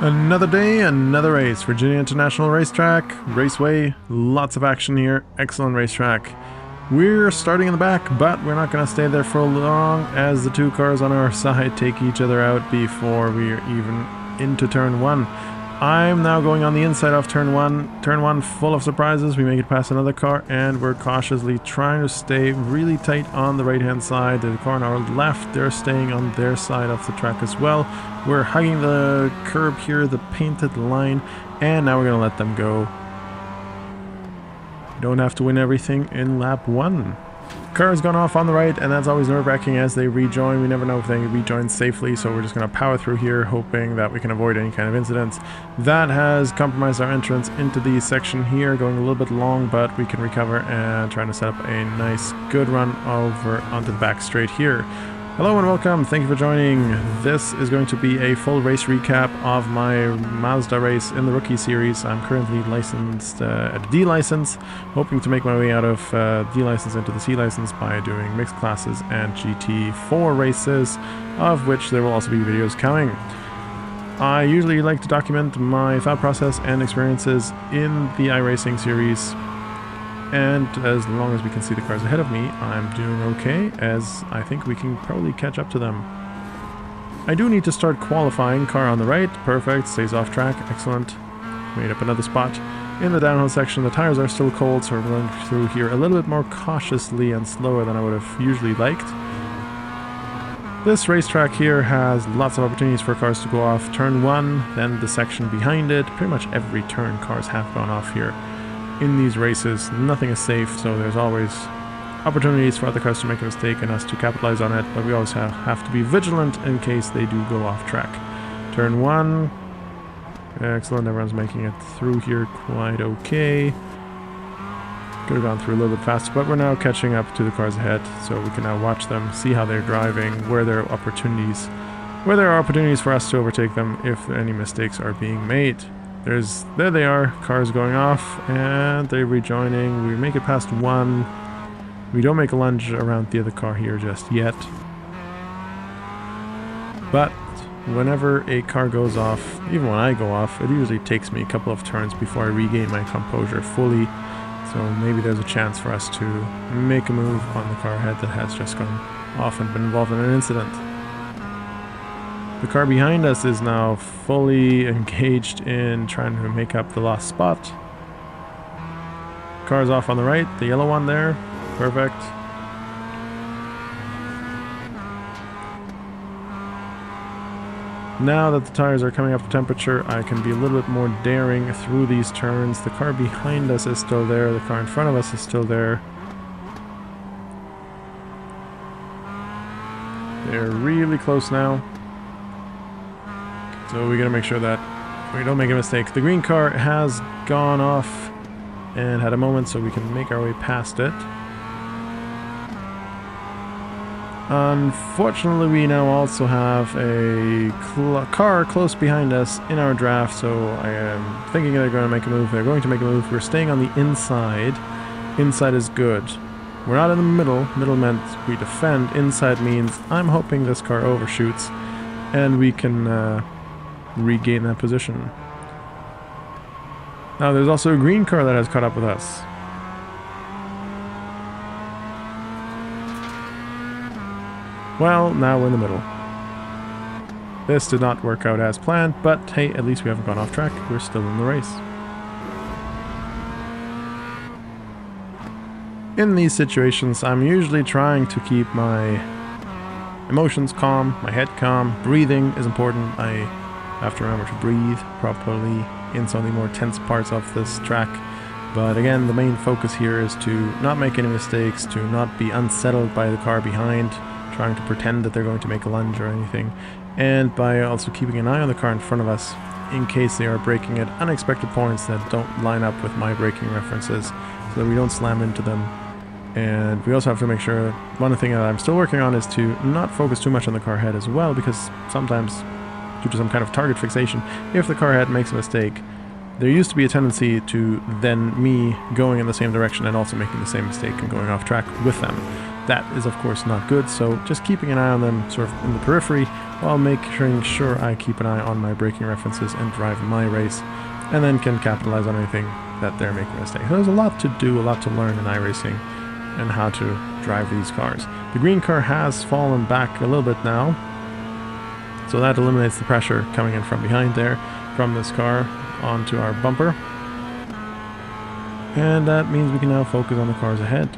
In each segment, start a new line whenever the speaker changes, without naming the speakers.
Another day, another race. Virginia International Racetrack, Raceway, lots of action here, excellent racetrack. We're starting in the back, but we're not going to stay there for long as the two cars on our side take each other out before we're even into turn one. I'm now going on the inside of turn one. Turn one full of surprises. We make it past another car and we're cautiously trying to stay really tight on the right hand side. The car on our left, they're staying on their side of the track as well. We're hugging the curb here, the painted line, and now we're going to let them go. You don't have to win everything in lap one. Car's gone off on the right, and that's always nerve-wracking as they rejoin. We never know if they rejoin safely, so we're just going to power through here, hoping that we can avoid any kind of incidents. That has compromised our entrance into the section here, going a little bit long, but we can recover and trying to set up a nice, good run over onto the back straight here. Hello and welcome, thank you for joining. This is going to be a full race recap of my Mazda race in the Rookie Series. I'm currently licensed at D license, hoping to make my way out of D license into the C license by doing mixed classes and GT4 races, of which there will also be videos coming. I usually like to document my thought process and experiences in the iRacing series. And as long as we can see the cars ahead of me, I'm doing okay, as I think we can probably catch up to them. I do need to start qualifying. Car on the right, perfect, stays off track, excellent. Made up another spot. In the downhill section, the tires are still cold, so we're going through here a little bit more cautiously and slower than I would have usually liked. This racetrack here has lots of opportunities for cars to go off. Turn one, then the section behind it. Pretty much every turn cars have gone off here. In these races, nothing is safe, so there's always opportunities for other cars to make a mistake and us to capitalize on it, but we always have to be vigilant in case they do go off track. Turn one, excellent, everyone's making it through here quite okay. Could have gone through a little bit faster, but we're now catching up to the cars ahead, so we can now watch them, see how they're driving, where there are opportunities for us to overtake them if any mistakes are being made. There they are, cars going off, and they're rejoining. We make it past one. We don't make a lunge around the other car here just yet. But whenever a car goes off, even when I go off, it usually takes me a couple of turns before I regain my composure fully. So maybe there's a chance for us to make a move on the car ahead that has just gone off and been involved in an incident. The car behind us is now fully engaged in trying to make up the lost spot. Car's off on the right, the yellow one there. Perfect. Now that the tires are coming up to temperature, I can be a little bit more daring through these turns. The car behind us is still there, the car in front of us is still there. They're really close now. So we gotta make sure that we don't make a mistake. The green car has gone off and had a moment, so we can make our way past it. Unfortunately, we now also have a car close behind us in our draft, so I am thinking they're going to make a move. They're going to make a move. We're staying on the inside. Inside is good. We're not in the middle. Middle meant we defend. Inside means I'm hoping this car overshoots and we can regain that position. Now there's also a green car that has caught up with us. Well, now we're in the middle. This did not work out as planned, but hey, at least we haven't gone off track. We're still in the race. In these situations, I'm usually trying to keep my emotions calm, my head calm. Breathing is important. I have to remember to breathe properly in some of the more tense parts of this track. But again, the main focus here is to not make any mistakes, to not be unsettled by the car behind, trying to pretend that they're going to make a lunge or anything, and by also keeping an eye on the car in front of us in case they are braking at unexpected points that don't line up with my braking references, so that we don't slam into them. And we also have to make sure, one thing that I'm still working on is to not focus too much on the car ahead as well, because sometimes due to some kind of target fixation, if the car ahead makes a mistake, there used to be a tendency to then me going in the same direction and also making the same mistake and going off track with them. That is of course not good, so just keeping an eye on them sort of in the periphery while making sure I keep an eye on my braking references and drive my race, and then can capitalize on anything that they're making a mistake. There's a lot to do, a lot to learn in iRacing and how to drive these cars. The green car has fallen back a little bit now, so that eliminates the pressure coming in from behind there from this car onto our bumper, and that means we can now focus on the cars ahead.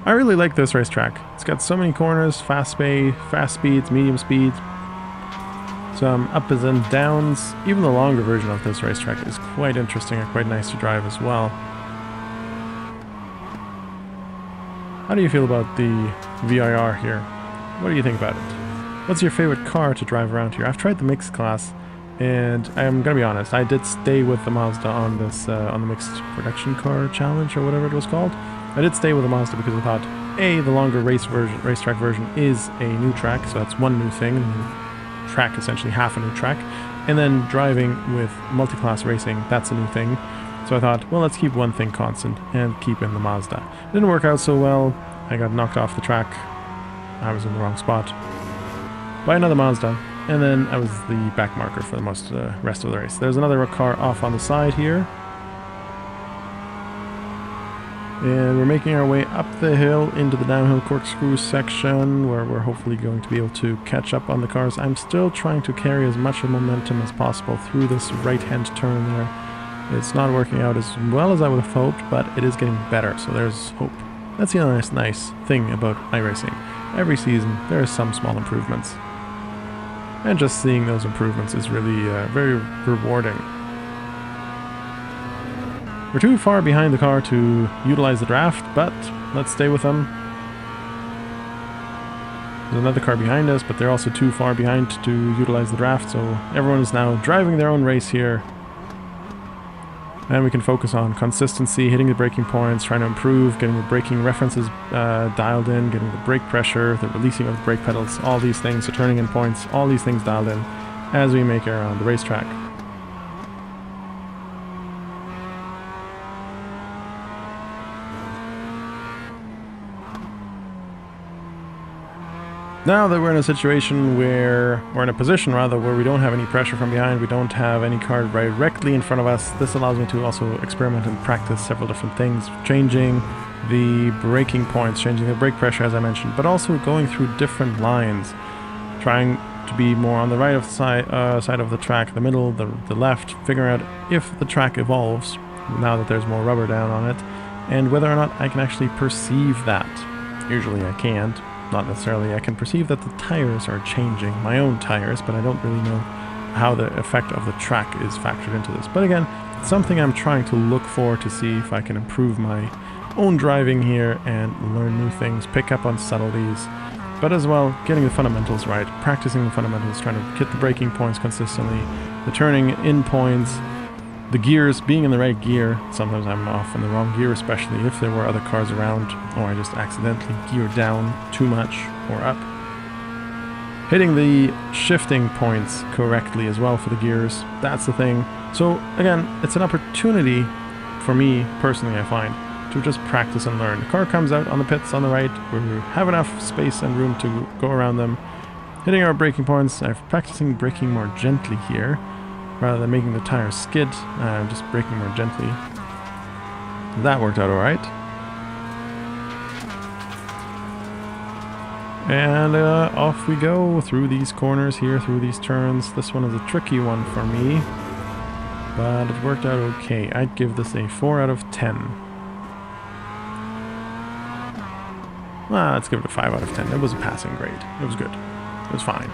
I really like this racetrack. It's got so many corners, fast speeds, medium speeds, some ups and downs. Even the longer version of this racetrack is quite interesting and quite nice to drive as well. How do you feel about the VIR here? What do you think about it? What's your favorite car to drive around here? I've tried the mixed class, and I'm gonna be honest, I did stay with the Mazda on this on the mixed production car challenge or whatever it was called. I did stay with the Mazda because I thought, A, the longer racetrack version is a new track, so that's one new thing, track essentially half a new track, and then driving with multi-class racing, that's a new thing. So I thought, well, let's keep one thing constant and keep in the Mazda. It didn't work out so well. I got knocked off the track. I was in the wrong spot by another Mazda, and then I was the back marker for the rest of the race. There's another car off on the side here, and we're making our way up the hill into the downhill corkscrew section where we're hopefully going to be able to catch up on the cars. I'm still trying to carry as much of momentum as possible through this right-hand turn there. It's not working out as well as I would have hoped, but it is getting better, so there's hope. That's the other nice thing about iRacing. Every season there are some small improvements, and just seeing those improvements is really very rewarding. We're too far behind the car to utilize the draft, but let's stay with them. There's another car behind us, but they're also too far behind to utilize the draft, so everyone is now driving their own race here. And we can focus on consistency, hitting the braking points, trying to improve, getting the braking references dialed in, getting the brake pressure, the releasing of the brake pedals, all these things, the turning in points, all these things dialed in as we make it around the racetrack. Now that we're in a situation where, or in a position rather, where we don't have any pressure from behind, we don't have any car directly in front of us, this allows me to also experiment and practice several different things, changing the braking points, changing the brake pressure as I mentioned, but also going through different lines, trying to be more on the right of the side of the track, the middle, the left, figuring out if the track evolves now that there's more rubber down on it, and whether or not I can actually perceive that. Usually I can't. Not necessarily. I can perceive that the tires are changing, my own tires, but I don't really know how the effect of the track is factored into this. But again, it's something I'm trying to look for to see if I can improve my own driving here and learn new things, pick up on subtleties, but as well getting the fundamentals right, practicing the fundamentals, trying to hit the braking points consistently, the turning in points, the gears, being in the right gear. Sometimes I'm off in the wrong gear, especially if there were other cars around, or I just accidentally gear down too much or up. Hitting the shifting points correctly as well for the gears, that's the thing. So again, it's an opportunity for me personally, I find, to just practice and learn. The car comes out on the pits on the right, we have enough space and room to go around them. Hitting our braking points, I'm practicing braking more gently here, rather than making the tires skid. I'm just braking more gently. That worked out alright. And off we go through these corners here, through these turns. This one is a tricky one for me, but it worked out okay. I'd give this a 4 out of 10. Well, let's give it a 5 out of 10. It was a passing grade. It was good. It was fine.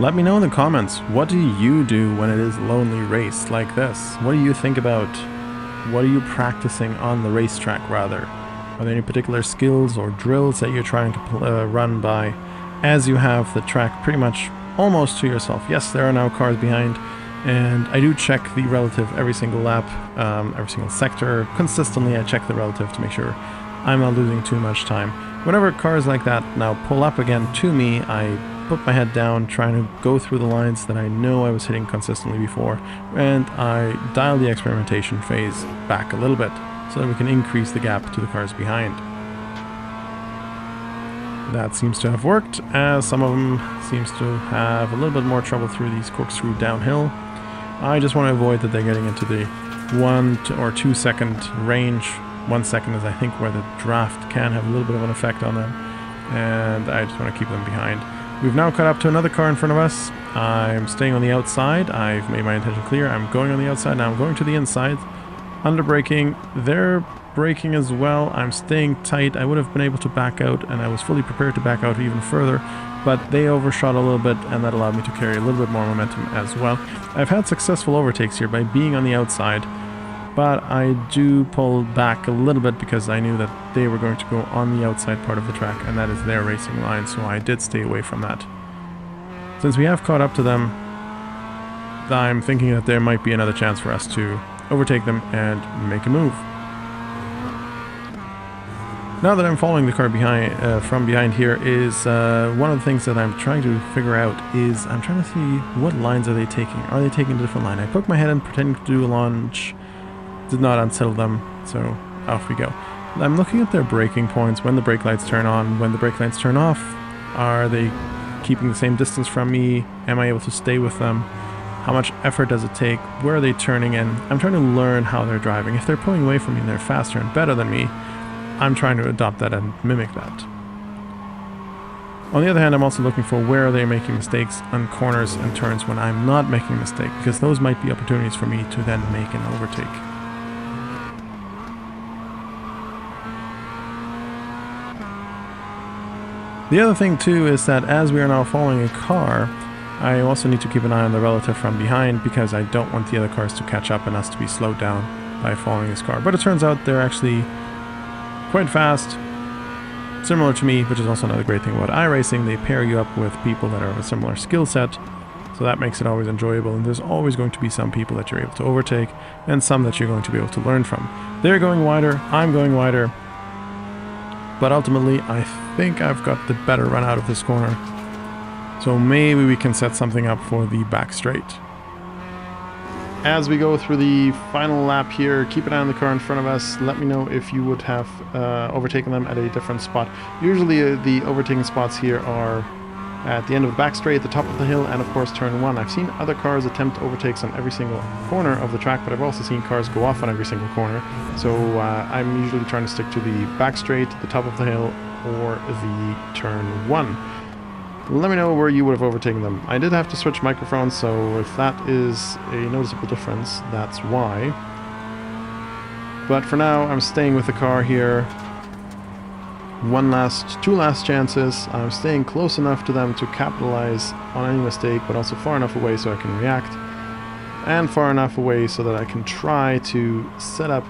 Let me know in the comments, what do you do when it is lonely race like this? What do you think about? What are you practicing on the racetrack rather? Are there any particular skills or drills that you're trying to run by as you have the track pretty much almost to yourself? Yes, there are now cars behind, and I do check the relative every single lap, every single sector. Consistently I check the relative to make sure I'm not losing too much time. Whenever cars like that now pull up again to me, I put my head down, trying to go through the lines that I know I was hitting consistently before, and I dialed the experimentation phase back a little bit so that we can increase the gap to the cars behind. That seems to have worked, as some of them seems to have a little bit more trouble through these corkscrew downhill. I just want to avoid that they're getting into the 1 or 2 second range. 1 second is, I think, where the draft can have a little bit of an effect on them, and I just want to keep them behind. We've now caught up to another car in front of us. I'm staying on the outside. I've made my intention clear. I'm going on the outside. Now I'm going to the inside. Under braking. They're braking as well. I'm staying tight. I would have been able to back out, and I was fully prepared to back out even further, but they overshot a little bit, and that allowed me to carry a little bit more momentum as well. I've had successful overtakes here by being on the outside, but I do pull back a little bit because I knew that they were going to go on the outside part of the track, and that is their racing line, so I did stay away from that. Since we have caught up to them, I'm thinking that there might be another chance for us to overtake them and make a move. Now that I'm following the car behind, from behind here is one of the things that I'm trying to figure out is I'm trying to see what lines are they taking. Are they taking a different line? I poked my head in pretending to do a launch, did not unsettle them, so off we go. I'm looking at their braking points, when the brake lights turn on, when the brake lights turn off. Are they keeping the same distance from me? Am I able to stay with them? How much effort does it take? Where are they turning in? I'm trying to learn how they're driving. If they're pulling away from me and they're faster and better than me, I'm trying to adopt that and mimic that. On the other hand, I'm also looking for where are they making mistakes on corners and turns when I'm not making a mistake, because those might be opportunities for me to then make an overtake. The other thing too is that as we are now following a car, I also need to keep an eye on the relative from behind, because I don't want the other cars to catch up and us to be slowed down by following this car. But it turns out they're actually quite fast, similar to me, which is also another great thing about iRacing. They pair you up with people that are of a similar skill set, so that makes it always enjoyable, and there's always going to be some people that you're able to overtake and some that you're going to be able to learn from. They're going wider, I'm going wider, but ultimately I think I've got the better run out of this corner, so maybe we can set something up for the back straight. As we go through the final lap here, keep an eye on the car in front of us. Let me know if you would have overtaken them at a different spot. Usually the overtaking spots here are at the end of the back straight, the top of the hill, and of course turn 1. I've seen other cars attempt overtakes on every single corner of the track, but I've also seen cars go off on every single corner. So I'm usually trying to stick to the back straight, the top of the hill, or the turn 1. Let me know where you would have overtaken them. I did have to switch microphones, so if that is a noticeable difference, that's why. But for now, I'm staying with the car here. Two last chances. I'm staying close enough to them to capitalize on any mistake, but also far enough away so I can react, and far enough away so that I can try to set up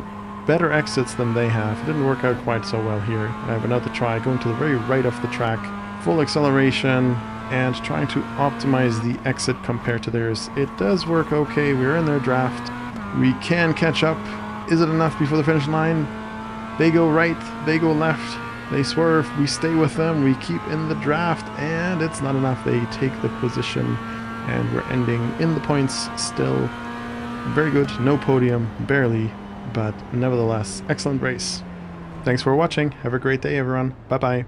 better exits than they have. It didn't work out quite so well here. I have another try, going to the very right of the track, full acceleration, and trying to optimize the exit compared to theirs. It does work okay. We're in their draft. We can catch up. Is it enough before the finish line? They go right, they go left, they swerve, we stay with them, we keep in the draft, and it's not enough. They take the position, and we're ending in the points still. Very good, no podium, barely, but nevertheless, excellent race. Thanks for watching. Have a great day, everyone. Bye-bye.